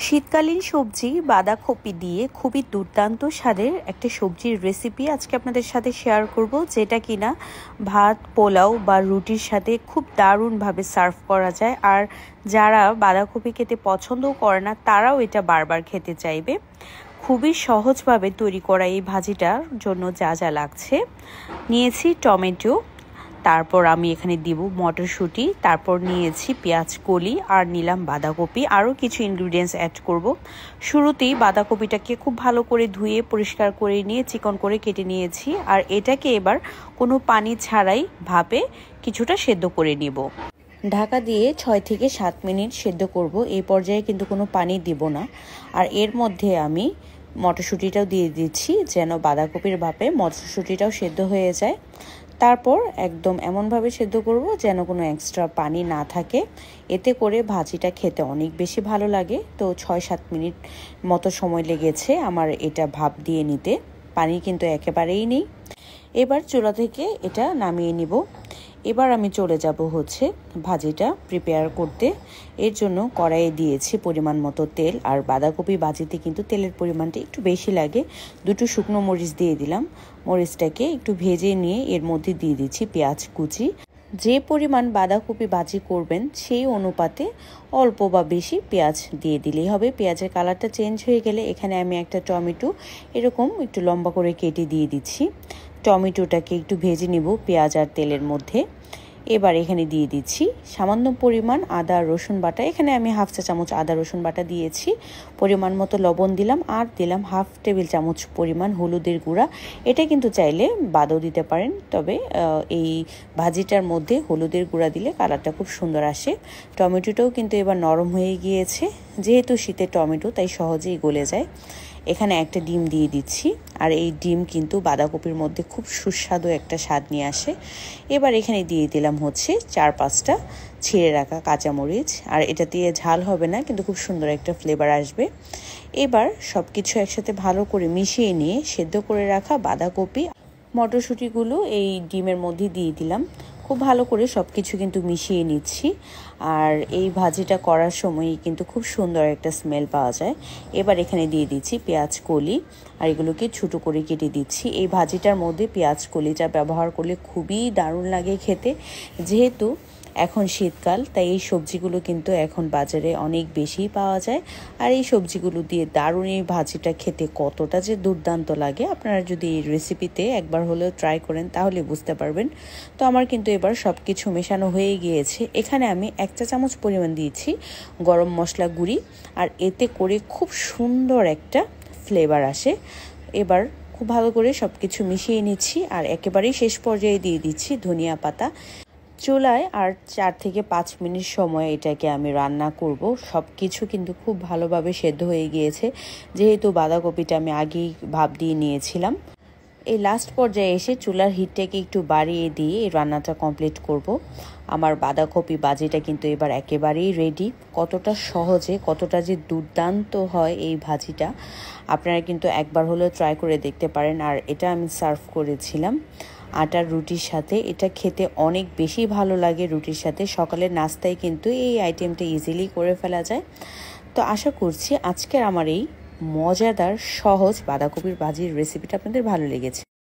শীতকালীন সবজি বাঁধাকপি দিয়ে খুবই দুর্দান্ত স্বাদের একটা সবজির রেসিপি আজকে আপনাদের সাথে শেয়ার করব, যেটা কিনা ভাত, পোলাও বা রুটির সাথে খুব দারুণভাবে সার্ভ করা যায়। আর যারা বাঁধাকপি খেতে পছন্দও করে না তারাও এটা বারবার খেতে চাইবে। খুবই সহজভাবে তৈরি করা এই ভাজিটার জন্য যা যা লাগছে, নিয়েছি টমেটো, তারপর আমি এখানে দিব মটরশুঁটি, তারপর নিয়েছি পেঁয়াজ কলি আর নিলাম বাঁধাকপি, আরও কিছু ইনগ্রিডিয়েন্টস অ্যাড করব। শুরুতেই বাঁধাকপিটাকে খুব ভালো করে ধুয়ে পরিষ্কার করে নিয়ে চিকন করে কেটে নিয়েছি। আর এটাকে এবার কোনো পানি ছাড়াই ভাপে কিছুটা সেদ্ধ করে নিব। ঢাকা দিয়ে 6 থেকে 7 মিনিট সেদ্ধ করব। এই পর্যায়ে কিন্তু কোনো পানি দিব না। আর এর মধ্যে আমি মটরশুঁটিটাও দিয়ে দিচ্ছি যেন বাঁধাকপির ভাপে মটরশুঁটিটাও সেদ্ধ হয়ে যায়। তারপর একদম এমনভাবে সেদ্ধ করব যেন কোনো এক্সট্রা পানি না থাকে। এতে করে ভাজিটা খেতে অনেক বেশি ভালো লাগে। তো 6-7 মিনিট মতো সময় লেগেছে আমার এটা ভাপ দিয়ে নিতে, পানি কিন্তু একেবারেই নেই। এবার চুলা থেকে এটা নামিয়ে নিব। এবার আমি চলে যাব ভাজিটা প্রিপেয়ার করতে। এর জন্য কড়াইয়ে দিয়েছি পরিমাণ মতো তেল। আর বাঁধাকপি ভাজিতে কিন্তু তেলের পরিমাণটা একটু বেশি লাগে। 2টো শুকনো মরিচ দিয়ে দিলাম। মরিচটাকে একটু ভেজে নিয়ে এর মধ্যে দিয়ে দিচ্ছি পেঁয়াজ কুচি। যে পরিমাণ বাঁধাকপি ভাজি করবেন সেই অনুপাতে অল্প বা বেশি পেঁয়াজ দিয়ে দিলেই হবে। পেঁয়াজের কালারটা চেঞ্জ হয়ে গেলে এখানে আমি একটা টমেটো এরকম একটু লম্বা করে কেটে দিয়ে দিচ্ছি। টমেটোটাকে একটু ভেজে নিব পেঁয়াজ আর তেলের মধ্যে। এবার এখানে দিয়ে দিচ্ছি সামান্য পরিমাণ আদা রসুন বাটা। এখানে আমি 1/2 চা চামচ আদা রসুন বাটা দিয়েছি। পরিমাণ মতো লবণ দিলাম আর দিলাম 1/2 টেবিল চামচ পরিমাণ হলুদের গুঁড়া। এটা কিন্তু চাইলে বাদও দিতে পারেন, তবে এই ভাজিটার মধ্যে হলুদের গুঁড়া দিলে কালারটা খুব সুন্দর আসে। টমেটোটাও কিন্তু এবার নরম হয়ে গিয়েছে, যেহেতু শীতের টমেটো তাই সহজেই গলে যায়। এখানে একটা ডিম দিয়ে দিচ্ছি। আর এই ডিম কিন্তু বাঁধাকপির মধ্যে খুব সুস্বাদু একটা স্বাদ নিয়ে আসে। এবার এখানে দিয়ে দিলাম 4-5টা ছিঁড়ে রাখা কাঁচামরিচ। আর এটা দিয়ে ঝাল হবে না, কিন্তু খুব সুন্দর একটা ফ্লেভার আসবে। এবার সব কিছু একসাথে ভালো করে মিশিয়ে নিয়ে সেদ্ধ করে রাখা বাঁধাকপি মটরশুঁটিগুলো এই ডিমের মধ্যে দিয়ে দিলাম। খুব ভালো করে সব কিছু কিন্তু মিশিয়ে নিচ্ছি। আর এই ভাজিটা করার সময়ই কিন্তু খুব সুন্দর একটা স্মেল পাওয়া যায়। এবার এখানে দিয়ে দিচ্ছি পেঁয়াজ কলি আর এগুলোকে ছোটো করে কেটে দিচ্ছি। এই ভাজিটার মধ্যে পেঁয়াজ কলিটা ব্যবহার করলে খুবই দারুণ লাগে খেতে। যেহেতু এখন শীতকাল তাই এই সবজিগুলো কিন্তু এখন বাজারে অনেক বেশি পাওয়া যায়। আর এই সবজিগুলো দিয়ে দারুণ এই ভাজিটা খেতে কতটা যে দুর্দান্ত লাগে, আপনারা যদি এই রেসিপিতে একবার হলেও ট্রাই করেন তাহলে বুঝতে পারবেন। তো আমার কিন্তু এবার সব কিছু মেশানো হয়ে গিয়েছে। এখানে আমি 1 চা চামচ পরিমাণ দিয়েছি গরম মশলা গুঁড়ি। আর এতে করে খুব সুন্দর একটা ফ্লেভার আসে। এবার খুব ভালো করে সব কিছু মিশিয়ে নিচ্ছি। আর একেবারেই শেষ পর্যায়ে দিয়ে দিচ্ছি ধনিয়া পাতা। চুলায় আর 4 থেকে 5 মিনিট সময় এটাকে আমি রান্না করব। সব কিছু কিন্তু খুব ভালোভাবে সেদ্ধ হয়ে গিয়েছে, যেহেতু বাঁধাকপিটা আমি আগেই ভাপ দিয়ে নিয়েছিলাম। এই লাস্ট পর্যায়ে এসে চুলার হিটটাকে একটু বাড়িয়ে দিয়ে এই রান্নাটা কমপ্লিট করব। আমার বাঁধাকপি ভাজিটা কিন্তু এবার একেবারেই রেডি। কতটা সহজে কতটা যে দুর্দান্ত হয় এই ভাজিটা, আপনারা কিন্তু একবার হলেও ট্রাই করে দেখতে পারেন। আর এটা আমি সার্ভ করেছিলাম আটার রুটির সাথে। এটা খেতে অনেক বেশি ভালো লাগে রুটির সাথে। সকালের নাস্তায় কিন্তু এই আইটেমটা ইজিলি করে ফেলা যায়। তো আশা করছি আজকের আমার এই মজাদার সহজ বাঁধাকপির ভাজির রেসিপিটা আপনাদের ভালো লেগেছে।